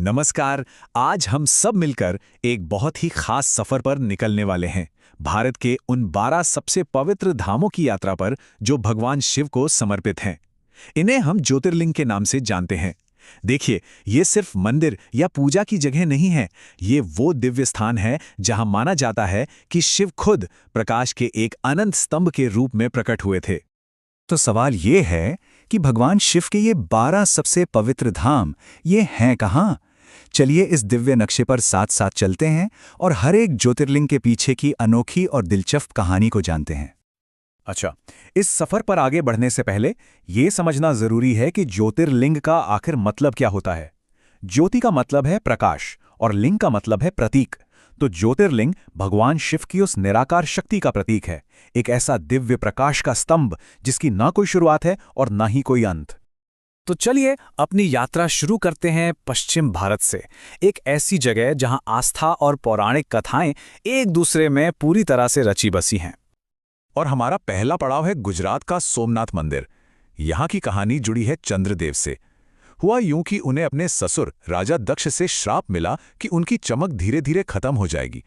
नमस्कार। आज हम सब मिलकर एक बहुत ही खास सफर पर निकलने वाले हैं, भारत के उन 12 सबसे पवित्र धामों की यात्रा पर जो भगवान शिव को समर्पित हैं। इन्हें हम ज्योतिर्लिंग के नाम से जानते हैं। देखिए, ये सिर्फ मंदिर या पूजा की जगह नहीं है, ये वो दिव्य स्थान है जहां माना जाता है कि शिव खुद प्रकाश के एक अनंत स्तंभ के रूप में प्रकट हुए थे। तो सवाल ये है कि भगवान शिव के ये 12 सबसे पवित्र धाम ये हैं कहाँ? चलिए इस दिव्य नक्शे पर साथ साथ चलते हैं और हर एक ज्योतिर्लिंग के पीछे की अनोखी और दिलचस्प कहानी को जानते हैं। अच्छा, इस सफर पर आगे बढ़ने से पहले ये समझना जरूरी है कि ज्योतिर्लिंग का आखिर मतलब क्या होता है। ज्योति का मतलब है प्रकाश और लिंग का मतलब है प्रतीक। तो ज्योतिर्लिंग भगवान शिव की उस निराकार शक्ति का प्रतीक है, एक ऐसा दिव्य प्रकाश का स्तंभ जिसकी ना कोई शुरुआत है और ना ही कोई अंत। तो चलिए अपनी यात्रा शुरू करते हैं पश्चिम भारत से, एक ऐसी जगह जहां आस्था और पौराणिक कथाएं एक दूसरे में पूरी तरह से रची बसी हैं। और हमारा पहला पड़ाव है गुजरात का सोमनाथ मंदिर। यहाँ की कहानी जुड़ी है चंद्रदेव से। हुआ यूं कि उन्हें अपने ससुर राजा दक्ष से श्राप मिला कि उनकी चमक धीरे धीरे खत्म हो जाएगी।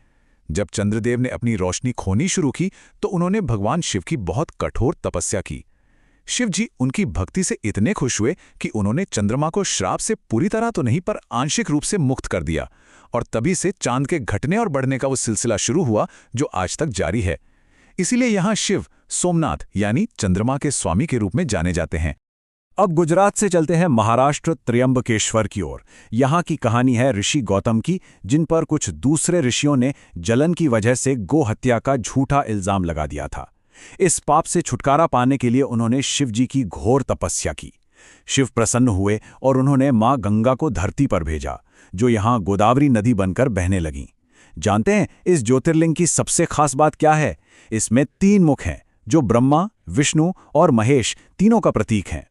जब चंद्रदेव ने अपनी रोशनी खोनी शुरू की तो उन्होंने भगवान शिव की बहुत कठोर तपस्या की। शिव जी उनकी भक्ति से इतने खुश हुए कि उन्होंने चंद्रमा को श्राप से पूरी तरह तो नहीं पर आंशिक रूप से मुक्त कर दिया, और तभी से चांद के घटने और बढ़ने का वो सिलसिला शुरू हुआ जो आज तक जारी है। इसीलिए यहाँ शिव सोमनाथ यानी चंद्रमा के स्वामी के रूप में जाने जाते हैं। अब गुजरात से चलते हैं महाराष्ट्र त्र्यंबकेश्वर की ओर। यहाँ की कहानी है ऋषि गौतम की, जिन पर कुछ दूसरे ऋषियों ने जलन की वजह से गो हत्या का झूठा इल्जाम लगा दिया था। इस पाप से छुटकारा पाने के लिए उन्होंने शिव जी की घोर तपस्या की। शिव प्रसन्न हुए और उन्होंने मां गंगा को धरती पर भेजा, जो यहाँ गोदावरी नदी बनकर बहने लगीं। जानते हैं इस ज्योतिर्लिंग की सबसे खास बात क्या है? इसमें 3 मुख हैं जो ब्रह्मा, विष्णु और महेश तीनों का प्रतीक हैं।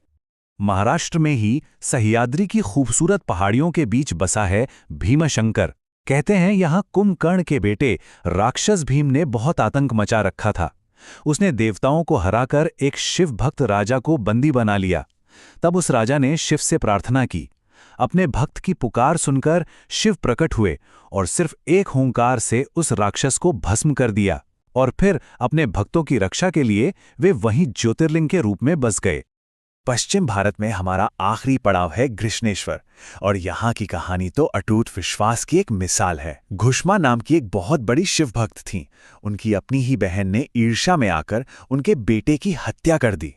महाराष्ट्र में ही सह्याद्री की खूबसूरत पहाड़ियों के बीच बसा है भीमशंकर। कहते हैं यहाँ कुंभकर्ण के बेटे राक्षस भीम ने बहुत आतंक मचा रखा था। उसने देवताओं को हराकर एक शिव भक्त राजा को बंदी बना लिया। तब उस राजा ने शिव से प्रार्थना की। अपने भक्त की पुकार सुनकर शिव प्रकट हुए और सिर्फ एक हुंकार से उस राक्षस को भस्म कर दिया, और फिर अपने भक्तों की रक्षा के लिए वे वहीं ज्योतिर्लिंग के रूप में बस गए। पश्चिम भारत में हमारा आखिरी पड़ाव है घृष्णेश्वर, और यहाँ की कहानी तो अटूट विश्वास की एक मिसाल है। घुष्मा नाम की एक बहुत बड़ी शिव भक्त थीं। उनकी अपनी ही बहन ने ईर्ष्या में आकर उनके बेटे की हत्या कर दी।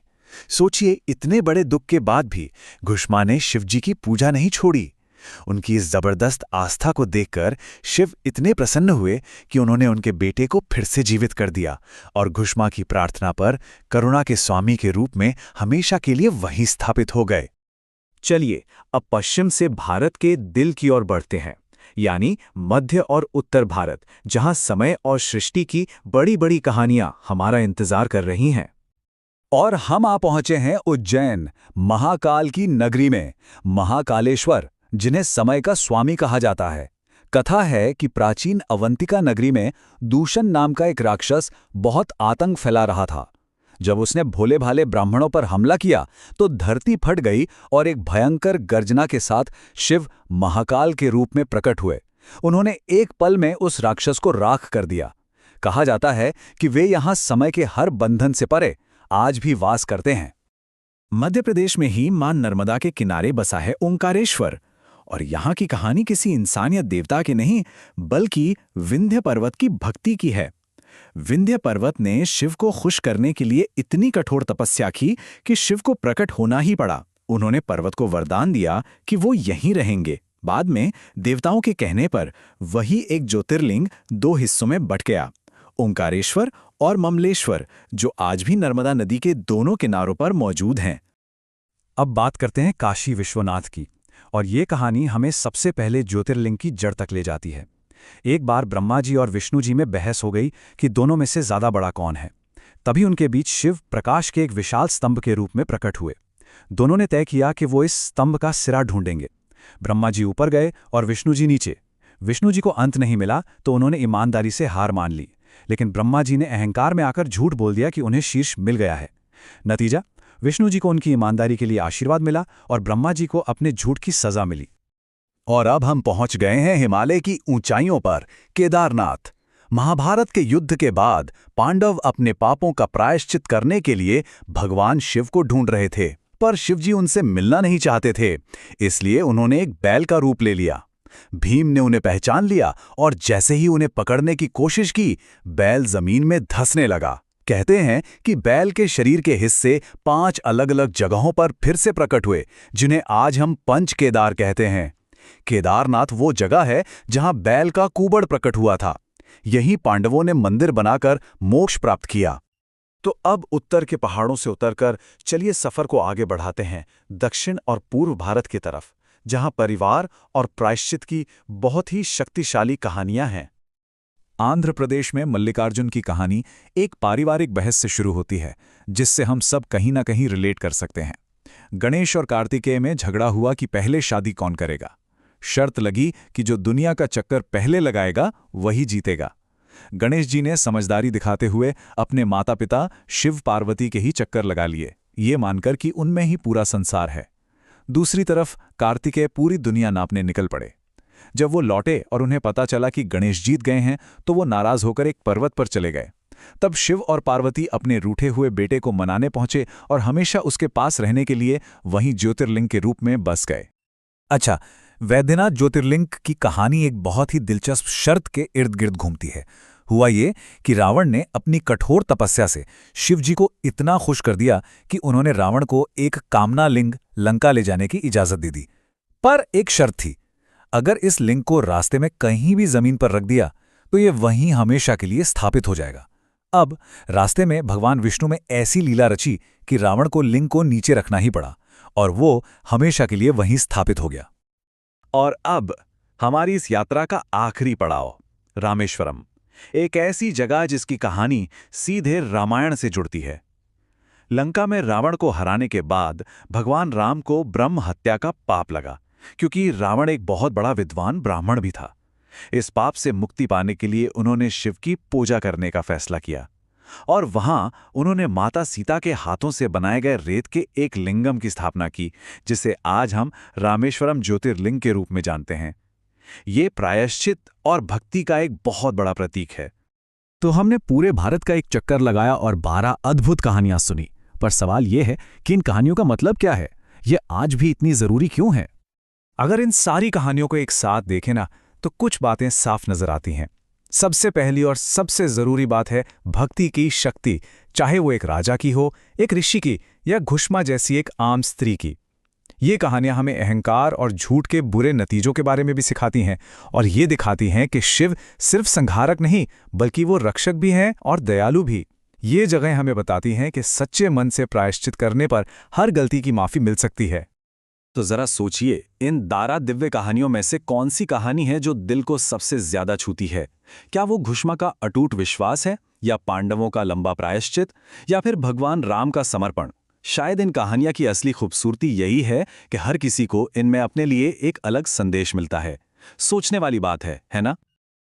सोचिए, इतने बड़े दुख के बाद भी घुष्मा ने शिवजी की पूजा नहीं छोड़ी। उनकी इस जबरदस्त आस्था को देखकर शिव इतने प्रसन्न हुए कि उन्होंने उनके बेटे को फिर से जीवित कर दिया, और घुष्मा की प्रार्थना पर करुणा के स्वामी के रूप में हमेशा के लिए वहीं स्थापित हो गए। चलिए अब पश्चिम से भारत के दिल की ओर बढ़ते हैं, यानी मध्य और उत्तर भारत, जहां समय और सृष्टि की बड़ी बड़ी कहानियां हमारा इंतजार कर रही हैं। और हम आ पहुंचे हैं उज्जैन, महाकाल की नगरी में। महाकालेश्वर, जिन्हें समय का स्वामी कहा जाता है। कथा है कि प्राचीन अवंतिका नगरी में दूषण नाम का एक राक्षस बहुत आतंक फैला रहा था। जब उसने भोले भाले ब्राह्मणों पर हमला किया तो धरती फट गई और एक भयंकर गर्जना के साथ शिव महाकाल के रूप में प्रकट हुए। उन्होंने एक पल में उस राक्षस को राख कर दिया। कहा जाता है कि वे यहाँ समय के हर बंधन से परे आज भी वास करते हैं। मध्य प्रदेश में ही मां नर्मदा के किनारे बसा है ओंकारेश्वर, और यहाँ की कहानी किसी इंसान या देवता की नहीं, बल्कि विंध्य पर्वत की भक्ति की है। विंध्य पर्वत ने शिव को खुश करने के लिए इतनी कठोर तपस्या की कि शिव को प्रकट होना ही पड़ा। उन्होंने पर्वत को वरदान दिया कि वो यहीं रहेंगे। बाद में देवताओं के कहने पर वही एक ज्योतिर्लिंग 2 हिस्सों में बंट गया, ओंकारेश्वर और ममलेश्वर, जो आज भी नर्मदा नदी के दोनों किनारों पर मौजूद हैं। अब बात करते हैं काशी विश्वनाथ की, और ये कहानी हमें सबसे पहले ज्योतिर्लिंग की जड़ तक ले जाती है। एक बार ब्रह्मा जी और विष्णु जी में बहस हो गई कि दोनों में से ज्यादा बड़ा कौन है। तभी उनके बीच शिव प्रकाश के एक विशाल स्तंभ के रूप में प्रकट हुए। दोनों ने तय किया कि वो इस स्तंभ का सिरा ढूंढेंगे। ब्रह्मा जी ऊपर गए और विष्णु जी नीचे। विष्णु जी को अंत नहीं मिला तो उन्होंने ईमानदारी से हार मान ली, लेकिन ब्रह्मा जी ने अहंकार में आकर झूठ बोल दिया कि उन्हें शीर्ष मिल गया है। नतीजा, विष्णु जी को उनकी ईमानदारी के लिए आशीर्वाद मिला और ब्रह्मा जी को अपने झूठ की सजा मिली। और अब हम पहुंच गए हैं हिमालय की ऊंचाइयों पर, केदारनाथ। महाभारत के युद्ध के बाद पांडव अपने पापों का प्रायश्चित करने के लिए भगवान शिव को ढूंढ रहे थे, पर शिवजी उनसे मिलना नहीं चाहते थे। इसलिए उन्होंने एक बैल का रूप ले लिया। भीम ने उन्हें पहचान लिया और जैसे ही उन्हें पकड़ने की कोशिश की, बैल जमीन में धंसने लगा। कहते हैं कि बैल के शरीर के हिस्से 5 अलग-अलग जगहों पर फिर से प्रकट हुए, जिन्हें आज हम पंच केदार कहते हैं। केदारनाथ वो जगह है जहां बैल का कूबड़ प्रकट हुआ था। यहीं पांडवों ने मंदिर बनाकर मोक्ष प्राप्त किया। तो अब उत्तर के पहाड़ों से उतरकर चलिए सफर को आगे बढ़ाते हैं दक्षिण और पूर्व भारत की तरफ, जहां परिवार और प्रायश्चित की बहुत ही शक्तिशाली कहानियां हैं। आंध्र प्रदेश में मल्लिकार्जुन की कहानी एक पारिवारिक बहस से शुरू होती है, जिससे हम सब कहीं ना कहीं रिलेट कर सकते हैं। गणेश और कार्तिकेय में झगड़ा हुआ कि पहले शादी कौन करेगा। शर्त लगी कि जो दुनिया का चक्कर पहले लगाएगा वही जीतेगा। गणेश जी ने समझदारी दिखाते हुए अपने माता पिता शिव पार्वती के ही चक्कर लगा लिए, ये मानकर कि उनमें ही पूरा संसार है। दूसरी तरफ कार्तिकेय पूरी दुनिया नापने निकल पड़े। जब वो लौटे और उन्हें पता चला कि गणेश जीत गए हैं, तो वो नाराज होकर एक पर्वत पर चले गए। तब शिव और पार्वती अपने रूठे हुए बेटे को मनाने पहुंचे और हमेशा उसके पास रहने के लिए वहीं ज्योतिर्लिंग के रूप में बस गए। अच्छा, वैद्यनाथ ज्योतिर्लिंग की कहानी एक बहुत ही दिलचस्प शर्त के इर्द गिर्द घूमती है। हुआ ये कि रावण ने अपनी कठोर तपस्या से शिवजी को इतना खुश कर दिया कि उन्होंने रावण को एक कामना लिंग लंका ले जाने की इजाजत दे दी। पर एक शर्त थी, अगर इस लिंग को रास्ते में कहीं भी जमीन पर रख दिया तो ये वहीं हमेशा के लिए स्थापित हो जाएगा। अब रास्ते में भगवान विष्णु में ऐसी लीला रची कि रावण को लिंग को नीचे रखना ही पड़ा और वो हमेशा के लिए वहीं स्थापित हो गया। और अब हमारी इस यात्रा का आखिरी पड़ाव, रामेश्वरम, एक ऐसी जगह जिसकी कहानी सीधे रामायण से जुड़ती है। लंका में रावण को हराने के बाद भगवान राम को ब्रह्म हत्या का पाप लगा, क्योंकि रावण एक बहुत बड़ा विद्वान ब्राह्मण भी था। इस पाप से मुक्ति पाने के लिए उन्होंने शिव की पूजा करने का फैसला किया और वहां उन्होंने माता सीता के हाथों से बनाए गए रेत के एक लिंगम की स्थापना की, जिसे आज हम रामेश्वरम ज्योतिर्लिंग के रूप में जानते हैं। ये प्रायश्चित और भक्ति का एक बहुत बड़ा प्रतीक है। तो हमने पूरे भारत का एक चक्कर लगाया और 12 अद्भुत कहानियां सुनी, पर सवाल यह है कि इन कहानियों का मतलब क्या है? ये आज भी इतनी जरूरी क्यों है? अगर इन सारी कहानियों को एक साथ देखें ना, तो कुछ बातें साफ नजर आती हैं। सबसे पहली और सबसे जरूरी बात है भक्ति की शक्ति, चाहे वो एक राजा की हो, एक ऋषि की या घुष्मा जैसी एक आम स्त्री की। ये कहानियां हमें अहंकार और झूठ के बुरे नतीजों के बारे में भी सिखाती हैं और ये दिखाती हैं कि शिव सिर्फ संहारक नहीं, बल्कि वो रक्षक भी हैं और दयालु भी। ये जगह हमें बताती हैं कि सच्चे मन से प्रायश्चित करने पर हर गलती की माफी मिल सकती है। तो जरा सोचिए, इन 12 दिव्य कहानियों में से कौन सी कहानी है जो दिल को सबसे ज्यादा छूती है? क्या वो घुष्मा का अटूट विश्वास है, या पांडवों का लंबा प्रायश्चित, या फिर भगवान राम का समर्पण? शायद इन कहानियां की असली खूबसूरती यही है कि हर किसी को इनमें अपने लिए एक अलग संदेश मिलता है। सोचने वाली बात है ना?